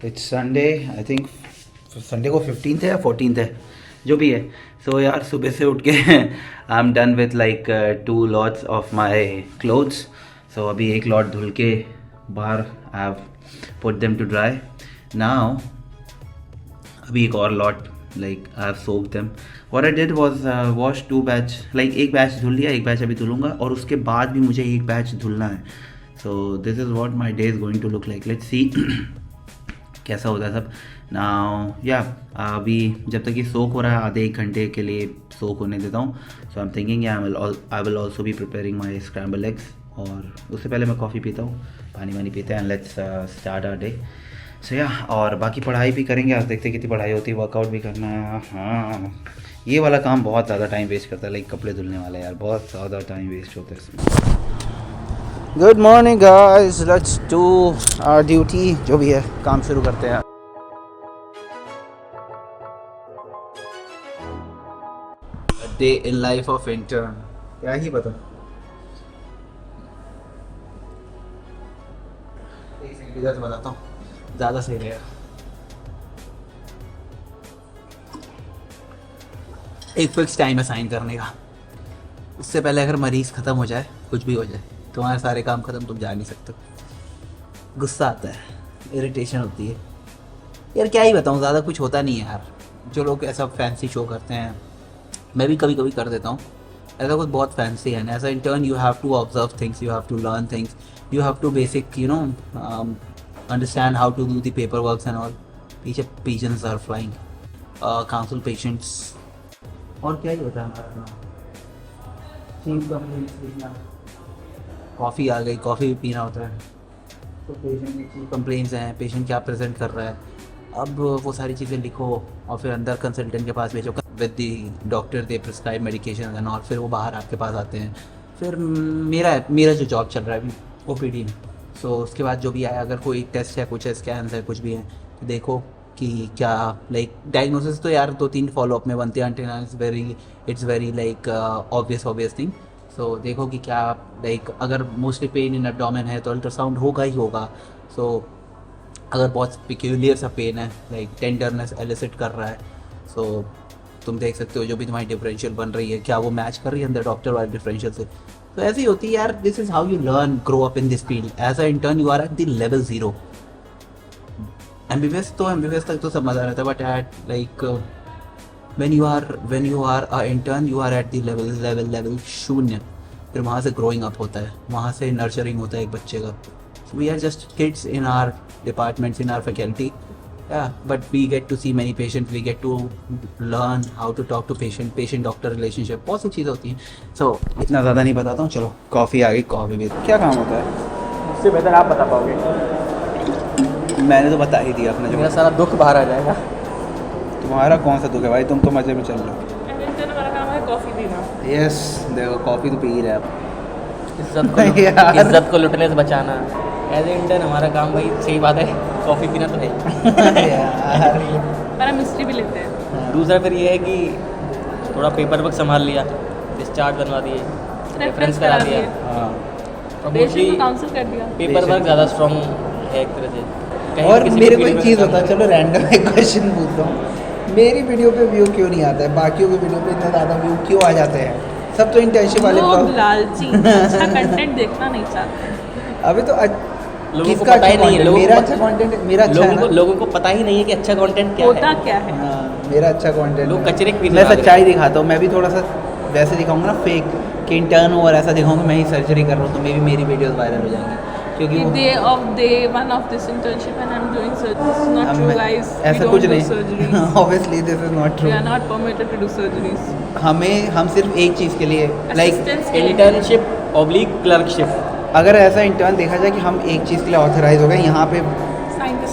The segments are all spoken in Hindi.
It's Sunday, I think Sunday को 15th है या 14th है, जो भी है. सो यार सुबह से उठ के I am done with like 2 lots of my clothes. So अभी एक लॉट धुल के बाहर I have put them to dry. Now अभी एक और lot like I have soaked them. What I did was wash 2 batch, like एक बैच धुल लिया, एक बैच अभी धुलूंगा और उसके बाद भी मुझे एक बैच धुलना है. So this is what my day is going to look like. Let's see कैसा होता है सब. नाउ या अभी जब तक ये सोक हो रहा है आधे 1 घंटे के लिए सोक होने देता हूँ. So I am thinking I will also be preparing my scramble eggs. और उससे पहले मैं कॉफ़ी पीता हूँ, पानी वानी पीते हैं. And let's start our day. So yeah और बाकी पढ़ाई भी करेंगे. आज देखते कितनी पढ़ाई होती है. वर्कआउट भी करना है. हाँ, ये वाला काम बहुत ज़्यादा टाइम वेस्ट करता है, लाइक कपड़े धुलने वाला यार, बहुत ज़्यादा टाइम वेस्ट होता है इसमें. Good morning guys, let's do our duty. जो भी है काम शुरू करते हैं. Day in life of intern, क्या ही पता. इधर से बताता हूँ, ज़्यादा सही रहेगा. एक फिक्स टाइम है साइन करने का. उससे पहले अगर मरीज़ ख़त्म हो जाए, कुछ भी हो जाए, तुम्हारे सारे काम ख़त्म, तुम जा नहीं सकते. गुस्सा आता है, इरिटेशन होती है यार. क्या ही बताऊँ, ज़्यादा कुछ होता नहीं है यार. जो लोग ऐसा फैंसी शो करते हैं, मैं भी कभी कभी कर देता हूँ. ऐसा कुछ बहुत फैंसी है ना. As a intern you have to observe things, you have to learn things, you have to basic you know understand how to do the paper works and all. पीछे pigeons are flying, counsel patients, और क्या ही होता है हमारा. चीफ कंप्लेंट्स लिखना, कॉफ़ी आ गई, कॉफ़ी भी पीना होता है. तो पेशेंट की चीफ कंप्लेंट्स हैं, पेशेंट क्या प्रेजेंट कर रहा है, अब वो सारी चीज़ें लिखो और फिर अंदर कंसल्टेंट के पास भेजो. With the doctor they prescribe medication and और फिर वो बाहर आपके पास आते हैं. फिर मेरा जो जॉब चल रहा है अभी ओपीडी में. सो उसके बाद जो भी आया, अगर कोई टेस्ट है, कुछ है, स्कैन्स है, कुछ भी है, तो देखो कि क्या लाइक डायग्नोसिस तो यार 2-3 फॉलोअप में बनते हैं. It's very like obvious thing. So देखो कि क्या लाइक अगर मोस्टली पेन इन एब्डोमेन है तो अल्ट्रासाउंड होगा ही होगा. सो अगर बहुत पिक्यूलियर सा पेन है, लाइक टेंडरनेस एलिसिट कर रहा है, सो तुम देख सकते हो जो भी तुम्हारी डिफरेंशियल बन रही है, क्या वो मैच कर रही है अंदर डॉक्टर वाले डिफरेंशियल से. तो ऐसी होती है यार. This is how you learn, grow up in this field. As a intern you are at the level 0. MBBS तक तो सब मजा रहता है, but at like when you are a intern you are at the level 0. फिर वहाँ से growing up होता है, वहाँ से nurturing होता है एक बच्चे का. We are just kids in our departments, in our faculty. Yeah, but we get to see many patients, we get to learn how to talk to patient doctor relationship, बहुत सी चीज़ें होती हैं. So इतना ज़्यादा नहीं बताता हूँ. चलो कॉफ़ी आ गई, कॉफ़ी भी क्या काम होता है उससे बेहतर आप बता पाओगे. मैंने तो बता ही दिया अपना. जो मेरा सारा दुख बाहर आ जाएगा. तुम्हारा कौन सा दुख है भाई, तुम तो मज़े में चल रहे हो. हमारा काम है कॉफ़ी पीना. यस, देखो कॉफ़ी तो पी ही रहे आप. इज्जत को लुटने से बचाना. एज ए इंटर्न हमारा काम भाई, सही बात है, कॉफ़ी पीना तो है. पर हम हिस्ट्री भी लेते हैं. दूसरा फिर ये है कि थोड़ा पेपर वर्क संभाल लिया, डिस्चार्ज बनवा दिए, रेफरेंस करा दिया. हाँ. और पेशेंट को काउंसिल कर दिया. पेपर वर्क ज़्यादा स्ट्रॉन्ग है एक तरह से. और मेरे को एक चीज़ होता है, चलो रैंडम एक क्वेश्चन पूछता हूँ. मेरी वीडियो पे व्यू क्यों नहीं आता है, बाकियों की वीडियो पे इतना ज़्यादा व्यू क्यों आ जाते हैं? सब तो इंटर्नशिप वाले लोग लालची, अच्छा कंटेंट देखना नहीं चाहते. अभी तो लोगों को पता ही नहीं है. मेरा अच्छा कंटेंट, मेरा अच्छा लोगों को पता ही नहीं है कि अच्छा कंटेंट क्या होता है. क्या है. मेरा अच्छा कंटेंट. लोग कचरे की मैं सच्चाई दिखाता हूँ. मैं भी थोड़ा सा वैसे दिखाऊंगा ना, फेक कि इंटर्न हो और ऐसा दिखाऊंगा मैं ही सर्जरी कर रहा हूँ, तो मे भी मेरी वीडियोस वायरल हो जाएंगी. क्योंकि day one of this internship and I'm doing surgery. This is not true, guys. ऐसा कुछ नहीं. Obviously this is not true. We are not permitted to do surgeries. हम सिर्फ एक चीज़ के लिए लाइक इंटर्नशिप ऑब्लिक क्लर्कशिप. अगर ऐसा इंटर्न देखा जाए कि हम एक चीज़ के लिए ऑथराइज हो गए, यहाँ पे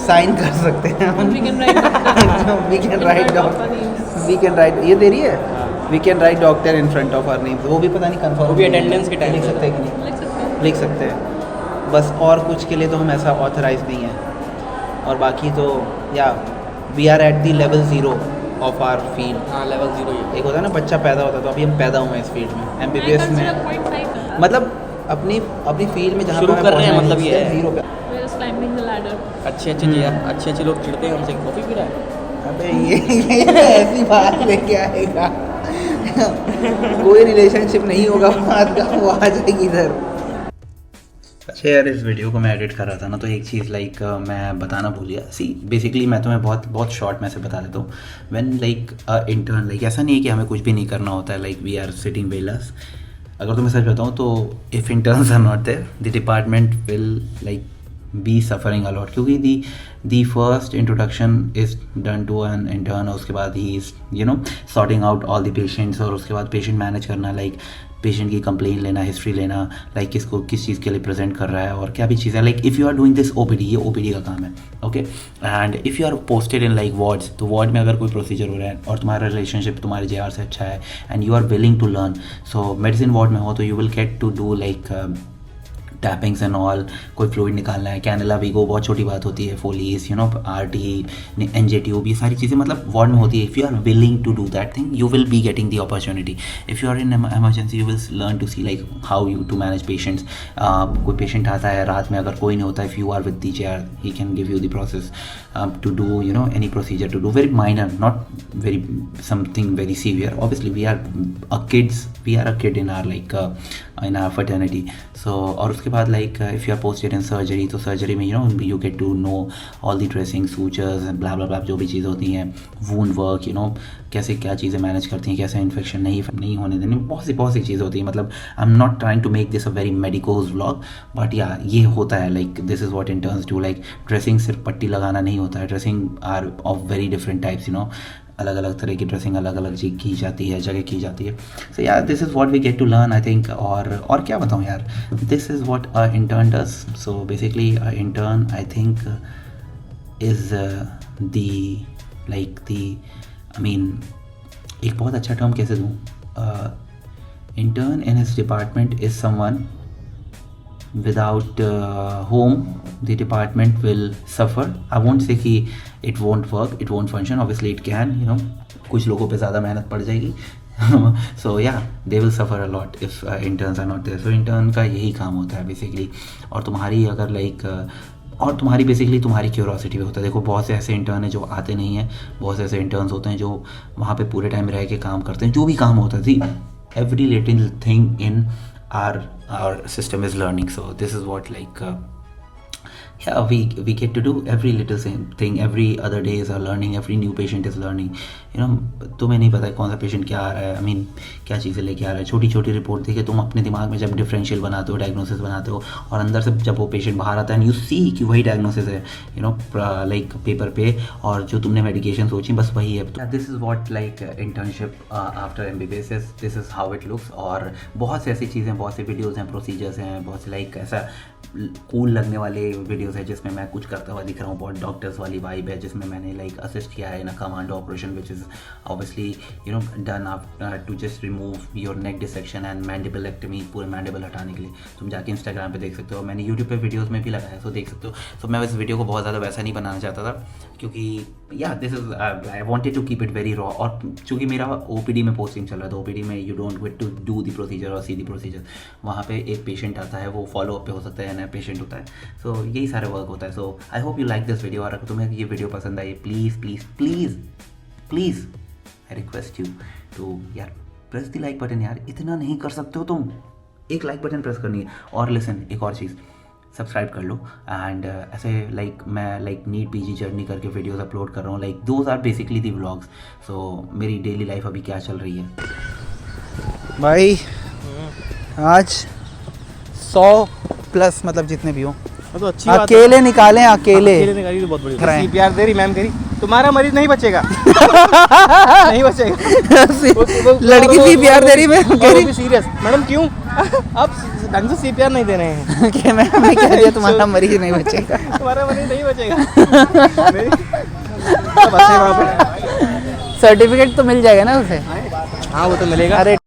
साइन कर सकते हैं हम. We can write. We can write. ये दे रही है. We can write doctor in front of our names. वो भी पता नहीं कंफर्म. वो भी अटेंडेंस के टाइम लिख सकते हैं कि नहीं लिख सकते हैं. लिख सकते हैं. बस और कुछ के लिए तो हम ऐसा ऑथराइज नहीं है. और बाकी तो या we are at the level 0 of our field. हाँ, लेवल 0 ही. एक होता है ना बच्चा पैदा होता है, तो अभी हम पैदा हुए हैं इस फील्ड में, एमबीबीएस में. मतलब अपनी फील्ड में जहाँ शुरू कर रहे हैं, मतलब ये है. 0 पे. We're just climbing the ladder. अच्छे अच्छे लोग चिढ़ते हैं हमसे, कॉफ़ी पी रहा है। अबे ये ऐसी बात लेके आएगा कोई रिलेशनशिप नहीं होगा बात का, वो आ जाएगी इधर। अच्छा यार, इस वीडियो को मैं एडिट कर रहा था ना, तो एक चीज़ लाइक मैं बताना भूल गया। सी बेसिकली मैं तुम्हें बहुत शॉर्ट में से बता देता हूँ। व्हेन लाइक इंटर्न, लाइक ऐसा नहीं है कि हमें कुछ भी नहीं करना होता है, लाइक वी आर सिटिंग वेलस। अगर तुम्हें सच बताऊँ तो if interns are not there, the department will like be suffering a lot, क्योंकि the first introduction is done to an intern, और उसके बाद he is sorting out all the patients, और उसके बाद पेशेंट मैनेज करना, लाइक पेशेंट की कंप्लेन लेना, हिस्ट्री लेना, लाइक किसको किस चीज़ के लिए प्रेजेंट कर रहा है और क्या भी चीज़ है। Like if you are doing this OPD, ये ओपीडी का काम है, okay. And if you are posted in like wards, तो वार्ड में अगर कोई प्रोसीजर हो रहा है और तुम्हारा रिलेशनशिप तुम्हारे जेआर से अच्छा है and you are willing to learn, so medicine ward में हो तो you will get to do like tappings and all, कोई फ्लूइड निकालना है, कैनला वीगो बहुत छोटी बात होती है, फोलीस RT, NJ ट्यूब, ये सारी चीज़ें मतलब वार्ड में होती है। If you are willing to do that thing, you will be getting the opportunity. If you are in emergency, you will learn to see like how you to manage patients. कोई पेशेंट आता है रात में, अगर कोई नहीं होता, if you are with the chair, he can give you the process to do any procedure to do, very minor, not very something very severe. Obviously we are a kid in are like in are fraternity. So और उसके बाद like if you are posted in surgery, तो सर्जरी में you get to know all the dressing, sutures, blah blah blah, जो भी चीज़ें होती हैं, वूंड वर्क, कैसे क्या चीज़ें मैनेज करती हैं, कैसे इन्फेक्शन नहीं होने देनी, बहुत सी चीज़ें होती हैं। मतलब I am not trying to make this a very medical vlog, but या ये होता है, like this is what interns do. Like dressing सिर्फ पट्टी लगाना नहीं होता है, dressing are of very different types, अलग अलग तरह की ड्रेसिंग अलग अलग चीज़ की जाती है, जगह की जाती है। सो यार this is what we get to learn I think. और क्या बताऊँ यार, this is what a intern does. So basically a intern I think is एक बहुत अच्छा टर्म कैसे दूँ, intern in his department is someone without whom the department will suffer. I won't say कि it won't work, it won't function. Obviously it can, कुछ लोगों पे ज़्यादा मेहनत पड़ जाएगी so yeah, they will suffer a lot if interns are not there. So intern का यही काम होता है basically। और तुम्हारी अगर लाइक और तुम्हारी बेसिकली तुम्हारी क्यूरोसिटी भी होता है। देखो बहुत से ऐसे इंटर्न हैं जो आते नहीं हैं, बहुत से ऐसे इंटर्न्स होते हैं जो वहाँ पे पूरे टाइम रह के काम करते हैं, जो भी काम होता है। सी every little thing in our system is learning. So this is what like yeah, we get to do every little thing. Every other day is a learning, every new patient is learning. तुम्हें नहीं पता है कौन सा पेशेंट क्या आ रहा है, क्या चीज़ें लेके आ रहा है। छोटी छोटी रिपोर्ट देखे तुम अपने दिमाग में जब डिफरेंशियल बनाते हो, डायग्नोसिस बनाते हो, और अंदर से जब वो पेशेंट बाहर आता है एंड यू सी कि वही डायग्नोसिस है लाइक पेपर पे, और जो तुमने मेडिकेशन सोची बस वही है। This is what like internship after MBBS, this is how it looks. और बहुत से ऐसी चीज़ें, बहुत से वीडियोज़ हैं, प्रोसीजर्स हैं, बहुत से लाइक ऐसा कूल लगने वाले वीडियोस है जिसमें मैं कुछ करता हुआ दिख रहा हूँ, बहुत डॉक्टर्स वाली वाइब है, जिसमें मैंने लाइक असिस्ट किया है in a commando operation which is obviously done to just remove your neck dissection and mandibulectomy, पूरे मैंडिबल हटाने के लिए। तुम जाके इंस्टाग्राम पे देख सकते हो, मैंने यूट्यूब पे वीडियोस में भी लगाया, सो देख सकते हो। सो मैं इस वीडियो को बहुत ज़्यादा वैसा नहीं बनाना चाहता था, क्योंकि या this is I wanted to keep it very raw. और चूँकि मेरा OPD में पोस्टिंग चल रहा था, OPD में you don't get to do the procedure और सी द प्रोसीजर। वहाँ पे एक पेशेंट आता है, वो फॉलो अप पे हो सकता है, नया पेशेंट होता है, सो यही सारे वर्क होता है। So I hope you like this video. और अगर तुम्हें ये वीडियो पसंद आई, please please please please I request you to यार प्रेस द लाइक बटन। यार इतना नहीं कर सकते हो तुम, एक लाइक बटन प्रेस करनी है। और लिसन, एक और चीज़, सब्सक्राइब कर लो। एंड ऐसे लाइक मैं लाइक नीट PG जर्नी करके वीडियोस अपलोड कर रहा हूँ, like those are basically the vlogs. So मेरी डेली लाइफ अभी क्या चल रही है भाई, आज 100+ मतलब जितने भी हो तो अच्छी बात अकेले निकालें, अकेले निकाली तो बहुत बड़ी कराएं। CPR दे रही मैम, कह रही तुम्हारा मरीज नहीं बचेगा नहीं बचेगा। लड़की CPR दे रही, मैं कह रही सीरियस, मैडम क्यों आप ढंग से CPR नहीं दे रहे हैं कि मैं कह रही तुम्हारा मरीज नहीं बचेगा तुम्हारा मरीज नहीं बचेगा सर्टिफिकेट तो मिल जाएगा ना उसे? हाँ वो तो मिलेगा। अरे